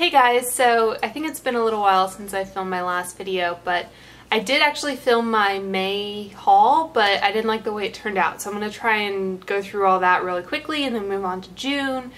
Hey guys, so I think it's been a little while since I filmed my last video, but I did actually film my May haul, but I didn't like the way it turned out. So I'm going to try and go through all that really quickly and then move on to June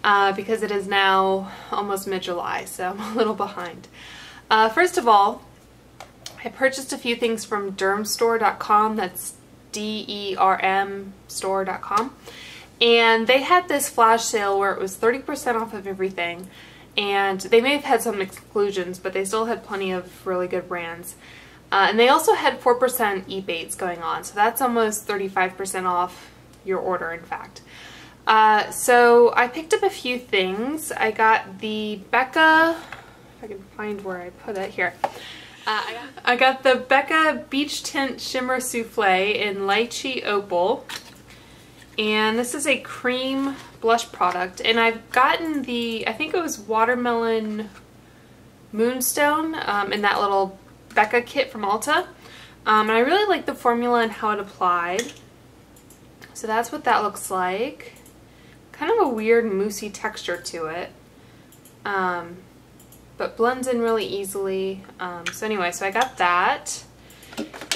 because it is now almost mid-July, so I'm a little behind. First of all, I purchased a few things from Dermstore.com, that's D-E-R-M store.com, and they had this flash sale where it was 30% off of everything. And they may have had some exclusions, but they still had plenty of really good brands. And they also had 4% rebates going on, so that's almost 35% off your order, in fact. So I picked up a few things. I got the Becca, if I can find where I put it, here. I got the Becca Beach Tint Shimmer Souffle in Lychee Opal. And this is a cream blush product, and I've gotten the, I think it was Watermelon Moonstone in that little Becca kit from Ulta. And I really like the formula and how it applied. So that's what that looks like. Kind of a weird moussey texture to it. But blends in really easily. So anyway, so I got that.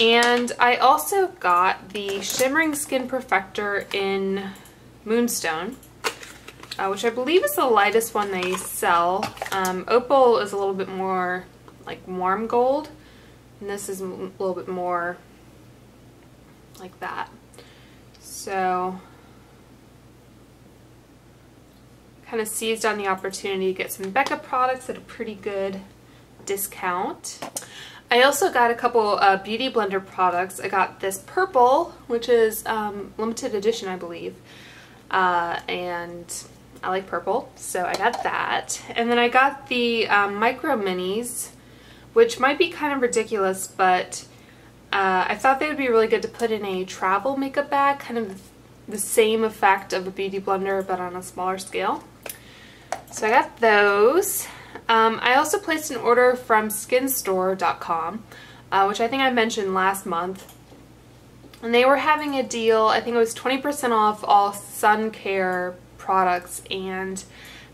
And I also got the Shimmering Skin Perfector in Moonstone, which I believe is the lightest one they sell. Opal is a little bit more like warm gold, and this is a little bit more like that. So kind of seized on the opportunity to get some Becca products at a pretty good discount. I also got a couple Beautyblender products. I got this purple, which is limited edition, I believe, and I like purple, so I got that. And then I got the Micro Minis, which might be kind of ridiculous, but I thought they would be really good to put in a travel makeup bag, kind of the same effect of a Beauty Blender, but on a smaller scale. So I got those. I also placed an order from Skinstore.com, which I think I mentioned last month. And they were having a deal, I think it was 20% off all sun care products, and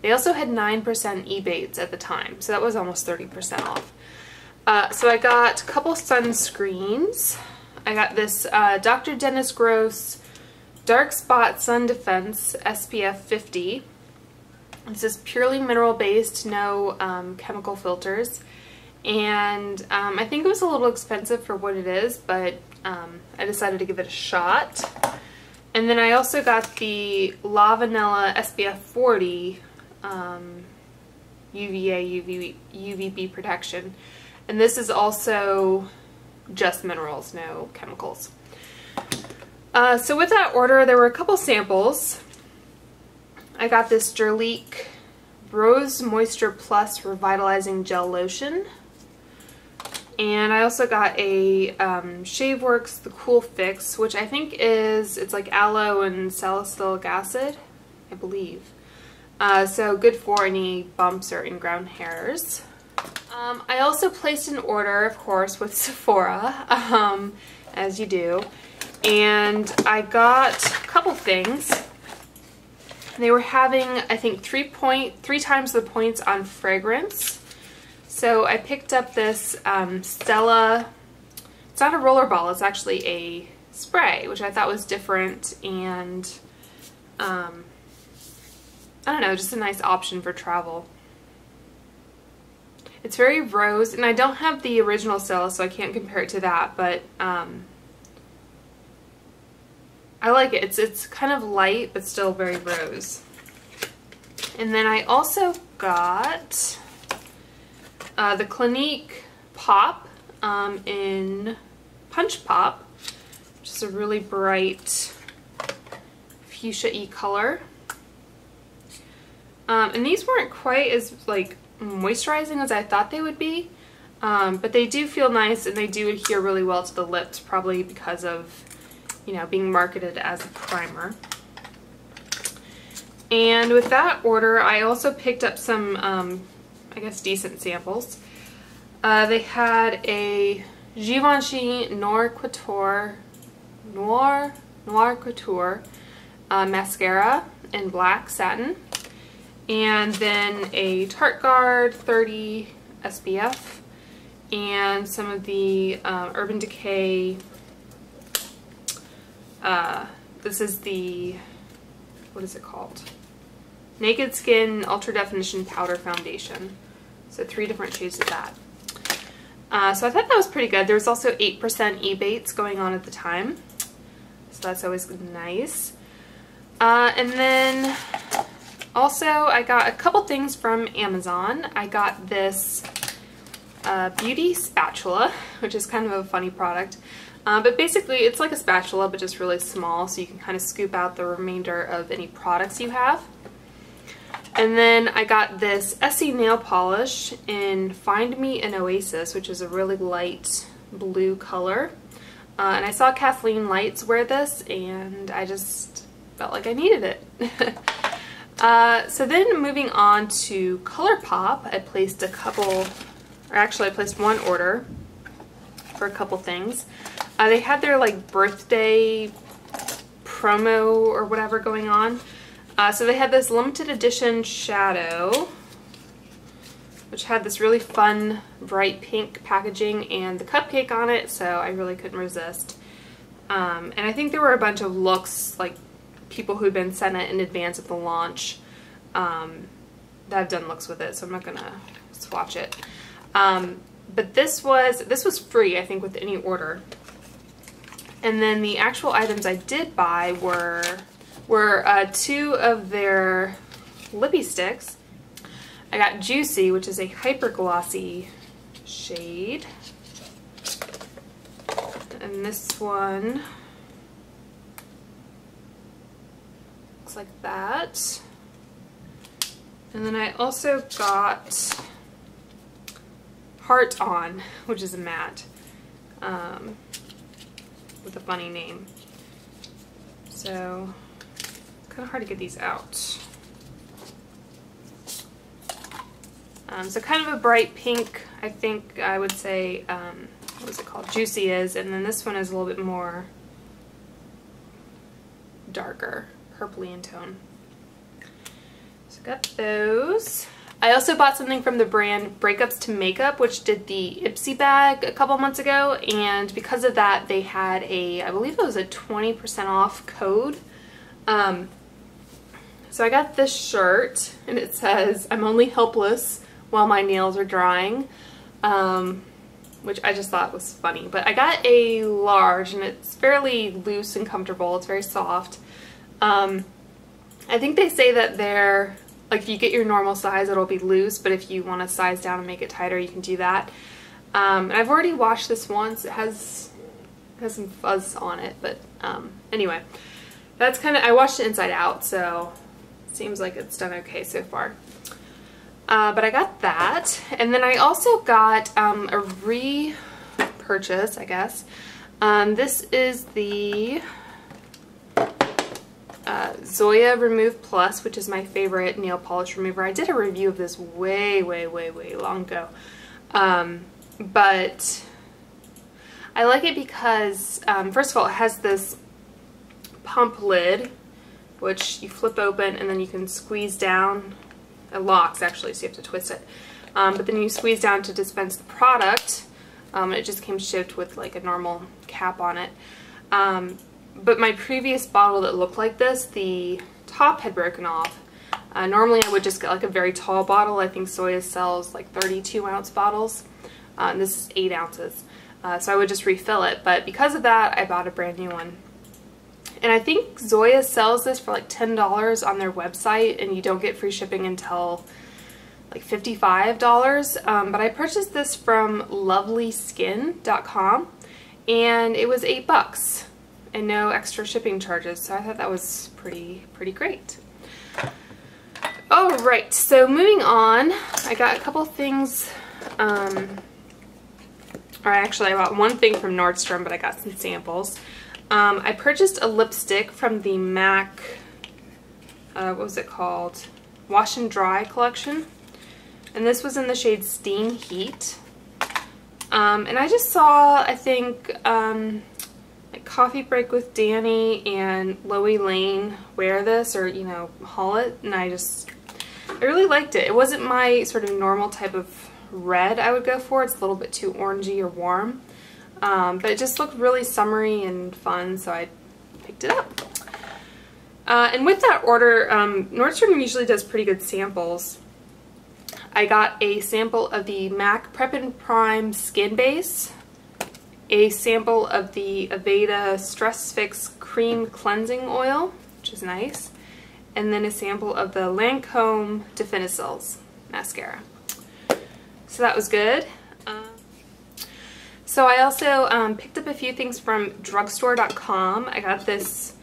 they also had 9% rebates at the time, so that was almost 30% off. So I got a couple sunscreens. I got this Dr. Dennis Gross Dark Spot Sun Defense SPF 50. This is purely mineral based, no chemical filters, and I think it was a little expensive for what it is, but I decided to give it a shot. And then I also got the LaVanila SPF 40 UVA UVB protection, and this is also just minerals, no chemicals. So with that order, there were a couple samples. I got this Jurlique Rose Moisture Plus Revitalising Gel-Lotion. And I also got a Shaveworks The Cool Fix, which I think is, it's like aloe and salicylic acid, I believe. So good for any bumps or in-ground hairs. I also placed an order, of course, with Sephora, as you do. And I got a couple things. They were having, I think, 3 times the points on fragrance. So I picked up this Stella, it's not a roller ball, it's actually a spray, which I thought was different, and I don't know, just a nice option for travel. It's very rose, and I don't have the original Stella, so I can't compare it to that, but I like it. It's kind of light, but still very rose. And then I also got the Clinique Pop in Punch Pop, which is a really bright fuchsia-y color. And these weren't quite as like moisturizing as I thought they would be, but they do feel nice, and they do adhere really well to the lips, probably because of, you know, being marketed as a primer. And with that order, I also picked up some, I guess, decent samples. They had a Givenchy Noir Couture mascara in black satin, and then a Tarteguard 30 SPF, and some of the Urban Decay, this is the, what is it called? Naked Skin Ultra Definition Powder Foundation. So 3 different shades of that. So I thought that was pretty good. There was also 8% rebates going on at the time. So that's always nice. And then also I got a couple things from Amazon. I got this beauty spatula, which is kind of a funny product. But basically it's like a spatula but just really small, so you can kind of scoop out the remainder of any products you have. And then I got this Essie nail polish in Find Me an Oasis, which is a really light blue color. And I saw Kathleen Lights wear this and I just felt like I needed it. So then moving on to ColourPop, I placed a couple, or actually I placed one order for a couple things. They had their like birthday promo or whatever going on. So they had this limited edition shadow, which had this really fun bright pink packaging and the cupcake on it, so I really couldn't resist. And I think there were a bunch of looks, like people who'd been sent it in advance of the launch, that have done looks with it, so I'm not gonna swatch it. But this was free, I think, with any order. And then the actual items I did buy were 2 of their lippy sticks. I got Juicy, which is a hyper glossy shade. And this one looks like that. And then I also got Heart On, which is a matte, with a funny name. So it's kind of hard to get these out. So kind of a bright pink, I think I would say, what is it called? Juicy is, and then this one is a little bit more darker, purpley in tone. So got those. I also bought something from the brand Breakups to Makeup, which did the Ipsy bag a couple months ago, and because of that they had a, I believe it was a 20% off code. So I got this shirt and it says, "I'm only helpless while my nails are drying," which I just thought was funny. But I got a large and it's fairly loose and comfortable. It's very soft. I think they say that they're, like, if you get your normal size it'll be loose, but if you want to size down and make it tighter you can do that. And I've already washed this once. It has some fuzz on it, but anyway, that's kind of, I washed it inside out, so it seems like it's done okay so far. But I got that, and then I also got a repurchase, I guess. This is the Zoya Remove Plus, which is my favorite nail polish remover. I did a review of this way long ago. But I like it because, first of all, it has this pump lid, which you flip open and then you can squeeze down. It locks, actually, so you have to twist it. But then you squeeze down to dispense the product. It just came shipped with like a normal cap on it. But my previous bottle that looked like this, the top had broken off. Normally I would just get like a very tall bottle. I think Zoya sells like 32-ounce bottles. And this is 8 ounces. So I would just refill it. But because of that, I bought a brand new one. And I think Zoya sells this for like $10 on their website, and you don't get free shipping until like $55. But I purchased this from lovelyskin.com, and it was $8 and no extra shipping charges. So I thought that was pretty great. Alright, so moving on, I got a couple things, or actually I bought one thing from Nordstrom, but I got some samples. I purchased a lipstick from the MAC, what was it called? Wash and Dry collection. And this was in the shade Steam Heat. And I just saw, I think, like Coffee Break with Danny and Loie Lane wear this, or, you know, haul it. And I just I really liked it. It wasn't my sort of normal type of red I would go for. It's a little bit too orangey or warm. But it just looked really summery and fun, so I picked it up. And with that order, Nordstrom usually does pretty good samples. I got a sample of the MAC Prep and Prime Skin Base, a sample of the Aveda Stress Fix Cream Cleansing Oil, which is nice, and then a sample of the Lancome Definicils Mascara. So that was good. So I also picked up a few things from drugstore.com. I got this,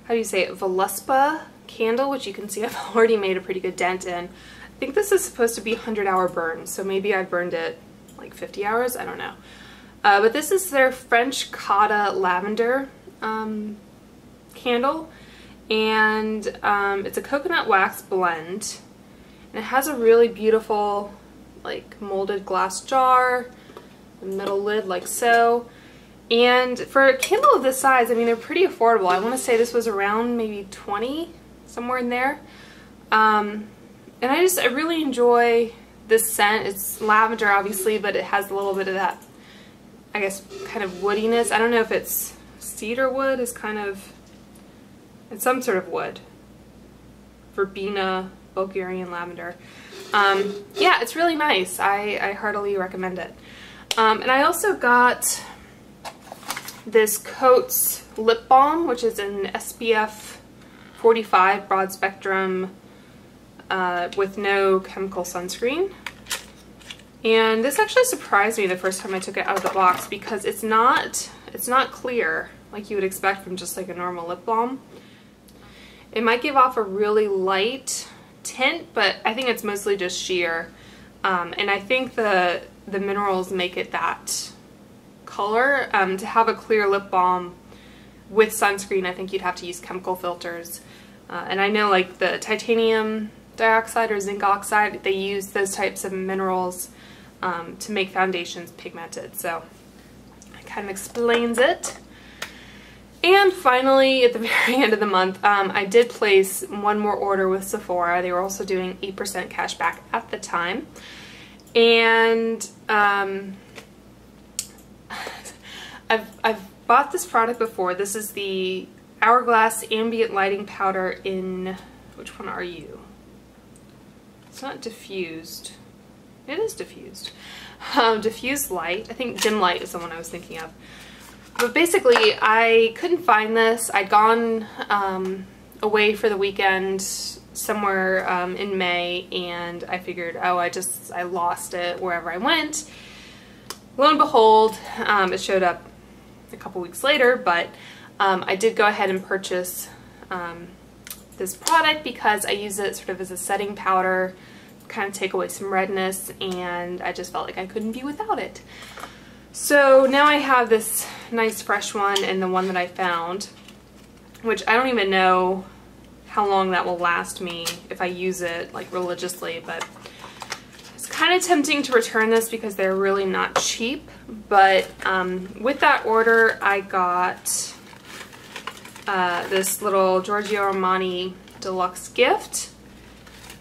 how do you say it, Voluspa candle, which you can see I've already made a pretty good dent in. I think this is supposed to be 100-hour burn, so maybe I burned it like 50 hours, I don't know. But this is their French Cotta Lavender candle, and it's a coconut wax blend, and it has a really beautiful like molded glass jar, the metal lid like so. And for a candle of this size, I mean, they're pretty affordable. I want to say this was around maybe 20, somewhere in there. And I really enjoy this scent. It's lavender, obviously, but it has a little bit of that, I guess, kind of woodiness. I don't know if it's cedar wood, is kind of, it's some sort of wood. Verbena, Bulgarian lavender. Yeah, it's really nice. I heartily recommend it. And I also got this Coats lip balm, which is an SPF 45 broad spectrum with no chemical sunscreen. And this actually surprised me the first time I took it out of the box because it's not clear like you would expect from just like a normal lip balm. It might give off a really light tint, but I think it's mostly just sheer. And I think the minerals make it that color. To have a clear lip balm with sunscreen, I think you'd have to use chemical filters. And I know like the titanium dioxide or zinc oxide, they use those types of minerals to make foundations pigmented. So it kind of explains it. And finally, at the very end of the month, I did place one more order with Sephora. They were also doing 8% cash back at the time. And I've bought this product before. This is the Hourglass Ambient Lighting Powder in, which one are you? It's not diffused. It is diffused. Diffused light. I think dim light is the one I was thinking of. But basically, I couldn't find this. I'd gone away for the weekend somewhere in May, and I figured, oh, I lost it wherever I went. Lo and behold, it showed up a couple weeks later, but I did go ahead and purchase this product because I use it sort of as a setting powder, kind of take away some redness, and I just felt like I couldn't be without it. So now I have this nice fresh one and the one that I found, which I don't even know how long that will last me if I use it like religiously, but it's kind of tempting to return this because they're really not cheap. But with that order, I got this little Giorgio Armani deluxe gift,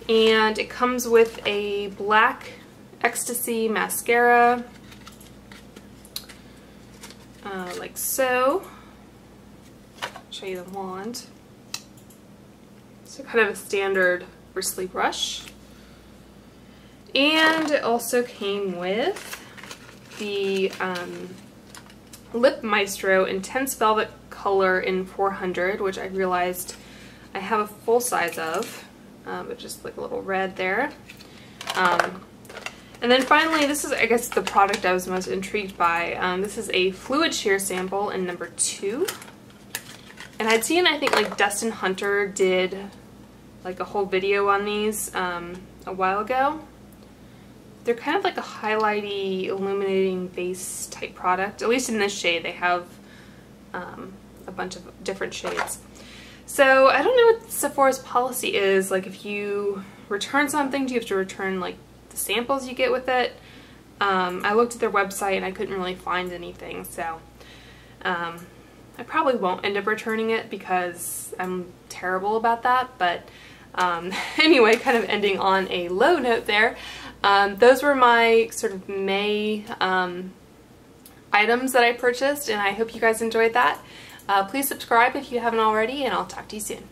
and it comes with a black ecstasy mascara, like so. I'll show you the wand. So kind of a standard bristly brush. And it also came with the Lip Maestro Intense Velvet Color in 400, which I realized I have a full size of, but just like a little red there. And then finally, this is, I guess, the product I was most intrigued by. This is a Fluid Sheer sample in number 2. And I'd seen, I think, like Dustin Hunter did like a whole video on these a while ago. They're kind of like a highlighty, illuminating base type product. At least in this shade, they have a bunch of different shades. So I don't know what Sephora's policy is. Like, if you return something, do you have to return like the samples you get with it? I looked at their website and I couldn't really find anything, so I probably won't end up returning it because I'm terrible about that, but Anyway, kind of ending on a low note there. Those were my sort of May items that I purchased, and I hope you guys enjoyed that. Please subscribe if you haven't already, and I'll talk to you soon.